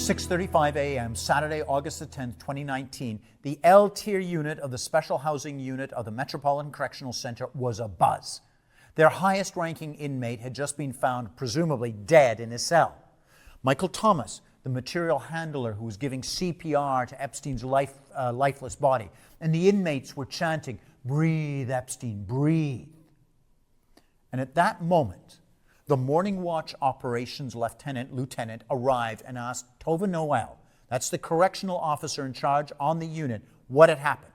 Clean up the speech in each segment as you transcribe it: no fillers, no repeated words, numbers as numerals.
6:35 a.m., Saturday, August the 10th, 2019, the L-tier unit of the Special Housing Unit of the Metropolitan Correctional Center was abuzz. Their highest-ranking inmate had just been found, presumably dead, in his cell. Michael Thomas, the material handler who was giving CPR to Epstein's lifeless body, and the inmates were chanting, "Breathe, Epstein, breathe." And at that moment, the Morning Watch Operations Lieutenant arrived and asked Tova Noel, that's the correctional officer in charge on the unit, what had happened.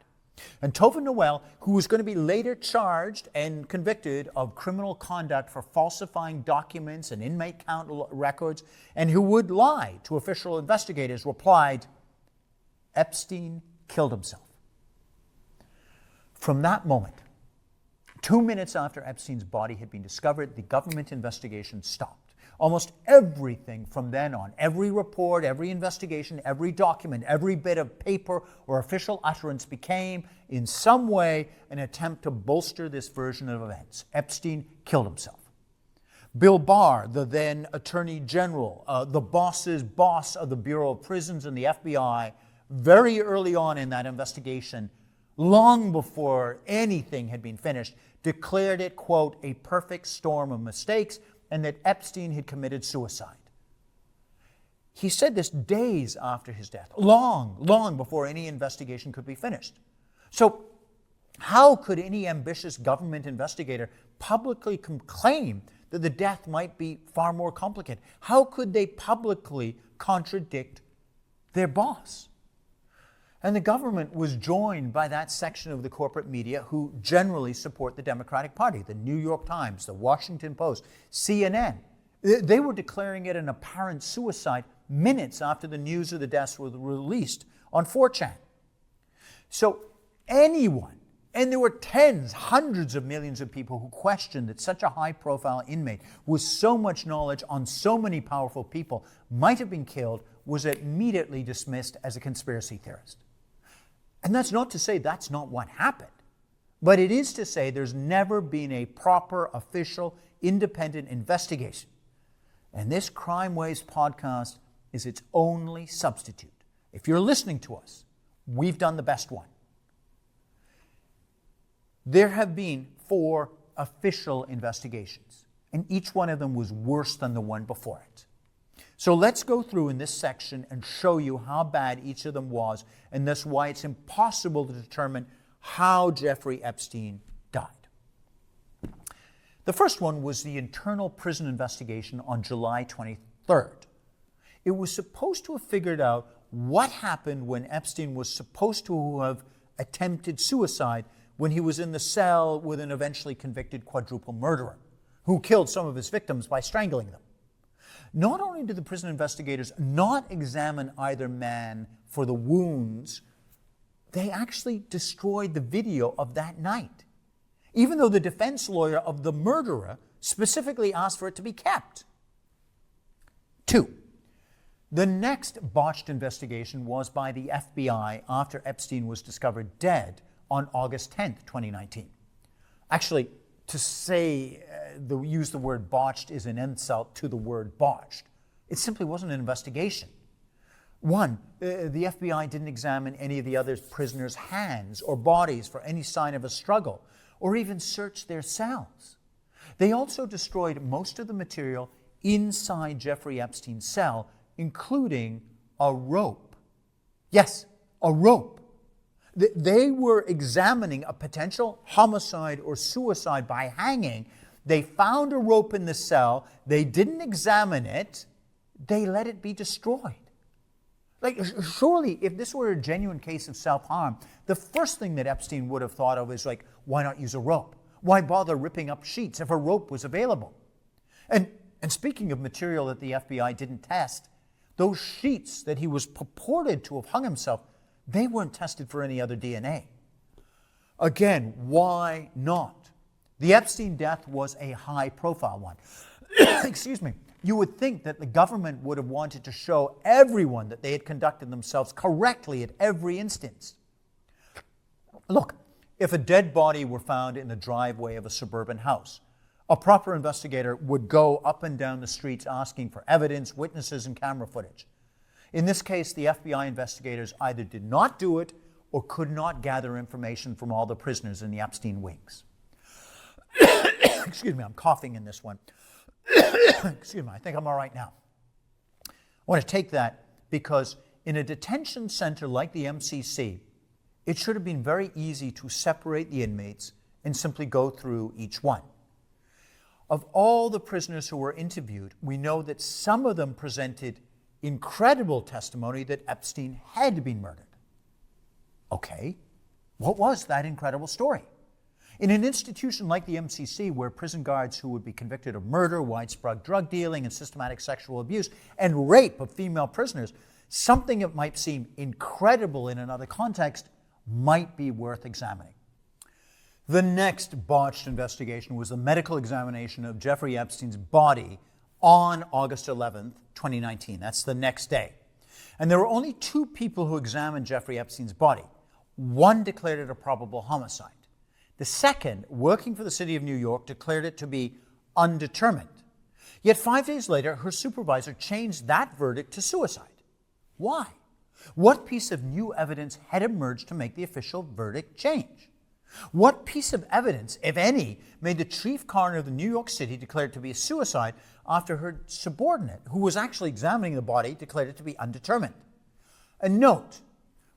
And Tova Noel, who was going to be later charged and convicted of criminal conduct for falsifying documents and inmate count records, and who would lie to official investigators, replied, "Epstein killed himself." From that moment, 2 minutes after Epstein's body had been discovered, the government investigation stopped. Almost everything from then on, every report, every investigation, every document, every bit of paper or official utterance became, in some way, an attempt to bolster this version of events. Epstein killed himself. Bill Barr, the then Attorney General, the boss's boss of the Bureau of Prisons and the FBI, very early on in that investigation, long before anything had been finished, declared it, quote, "a perfect storm of mistakes," and that Epstein had committed suicide. He said this days after his death, long before any investigation could be finished. So how could any ambitious government investigator publicly claim that the death might be far more complicated? How could they publicly contradict their boss? And the government was joined by that section of the corporate media who generally support the Democratic Party, the New York Times, the Washington Post, CNN. They were declaring it an apparent suicide minutes after the news of the deaths was released on 4chan. So anyone, and there were tens, hundreds of millions of people who questioned that such a high-profile inmate with so much knowledge on so many powerful people might have been killed, was immediately dismissed as a conspiracy theorist. And that's not to say that's not what happened, but it is to say there's never been a proper, official, independent investigation. And this Crime Waves podcast is its only substitute. If you're listening to us, we've done the best one. There have been 4 official investigations, and each one of them was worse than the one before it. So let's go through in this section and show you how bad each of them was, and thus why it's impossible to determine how Jeffrey Epstein died. The first one was the internal prison investigation on July 23rd. It was supposed to have figured out what happened when Epstein was supposed to have attempted suicide when he was in the cell with an eventually convicted quadruple murderer who killed some of his victims by strangling them. Not only did the prison investigators not examine either man for the wounds, they actually destroyed the video of that night, even though the defense lawyer of the murderer specifically asked for it to be kept. 2. The next botched investigation was by the FBI after Epstein was discovered dead on August 10th, 2019. Actually, to say, use the word botched is an insult to the word botched. It simply wasn't an investigation. 1, the FBI didn't examine any of the other prisoners' hands or bodies for any sign of a struggle, or even search their cells. They also destroyed most of the material inside Jeffrey Epstein's cell, including a rope. Yes, a rope. They were examining a potential homicide or suicide by hanging. They found a rope in the cell. They didn't examine it. They let it be destroyed. Surely, if this were a genuine case of self-harm, the first thing that Epstein would have thought of is why not use a rope? Why bother ripping up sheets if a rope was available? And speaking of material that the FBI didn't test, those sheets that he was purported to have hung himself, they weren't tested for any other DNA. Again, why not? The Epstein death was a high-profile one. Excuse me. You would think that the government would have wanted to show everyone that they had conducted themselves correctly at every instance. Look, if a dead body were found in the driveway of a suburban house, a proper investigator would go up and down the streets asking for evidence, witnesses, and camera footage. In this case, the FBI investigators either did not do it or could not gather information from all the prisoners in the Epstein wings. Excuse me, I'm coughing in this one. Excuse me, I think I'm all right now. I want to take that because in a detention center like the MCC, it should have been very easy to separate the inmates and simply go through each one. Of all the prisoners who were interviewed, we know that some of them presented incredible testimony that Epstein had been murdered. Okay, what was that incredible story? In an institution like the MCC, where prison guards who would be convicted of murder, widespread drug dealing, and systematic sexual abuse, and rape of female prisoners, something that might seem incredible in another context might be worth examining. The next botched investigation was the medical examination of Jeffrey Epstein's body on August 11th, 2019. That's the next day. And there were only two people who examined Jeffrey Epstein's body. One declared it a probable homicide. The second, working for the city of New York, declared it to be undetermined. Yet 5 days later, her supervisor changed that verdict to suicide. Why? What piece of new evidence had emerged to make the official verdict change? What piece of evidence, if any, made the chief coroner of the New York City declare it to be a suicide after her subordinate, who was actually examining the body, declared it to be undetermined? And note,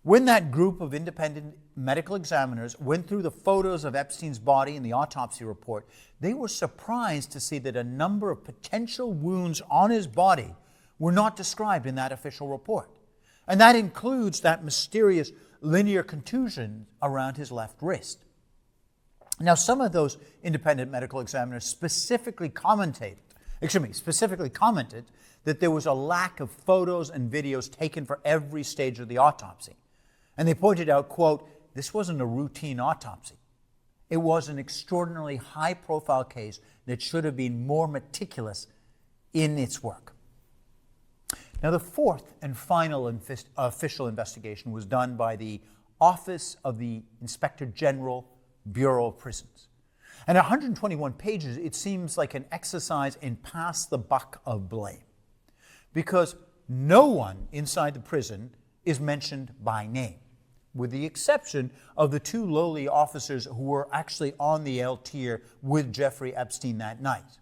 when that group of independent medical examiners went through the photos of Epstein's body in the autopsy report, they were surprised to see that a number of potential wounds on his body were not described in that official report. And that includes that mysterious linear contusion around his left wrist. Now, some of those independent medical examiners specifically commented that there was a lack of photos and videos taken for every stage of the autopsy. And they pointed out, quote, this wasn't a routine autopsy. It was an extraordinarily high-profile case that should have been more meticulous in its work. Now, the fourth and final official investigation was done by the Office of the Inspector General, Bureau of Prisons. And 121 pages, it seems like an exercise in pass the buck of blame, because no one inside the prison is mentioned by name, with the exception of the two lowly officers who were actually on the L tier with Jeffrey Epstein that night.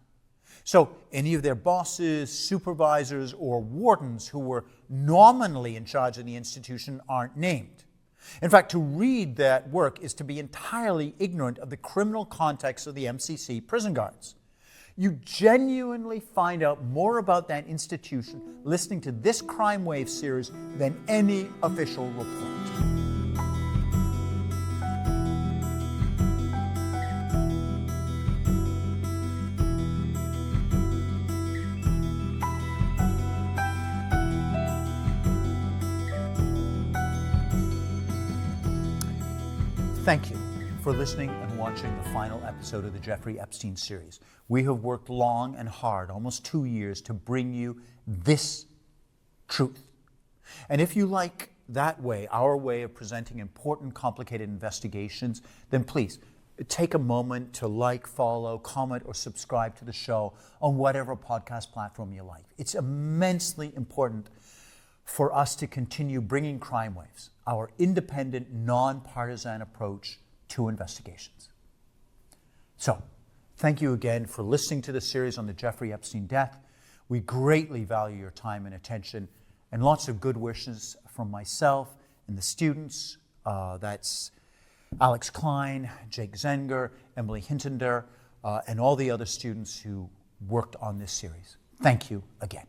So any of their bosses, supervisors, or wardens who were nominally in charge of the institution aren't named. In fact, to read that work is to be entirely ignorant of the criminal context of the MCC prison guards. You genuinely find out more about that institution listening to this Crime Wave series than any official report. Thank you for listening and watching the final episode of the Jeffrey Epstein series. We have worked long and hard, almost 2 years, to bring you this truth. And if you like that way, our way of presenting important, complicated investigations, then please take a moment to like, follow, comment, or subscribe to the show on whatever podcast platform you like. It's immensely important for us to continue bringing Crime Waves, our independent, nonpartisan approach to investigations. So, thank you again for listening to the series on the Jeffrey Epstein death. We greatly value your time and attention, and lots of good wishes from myself and the students. That's Alex Klein, Jake Zenger, Emily Hintender, and all the other students who worked on this series. Thank you again.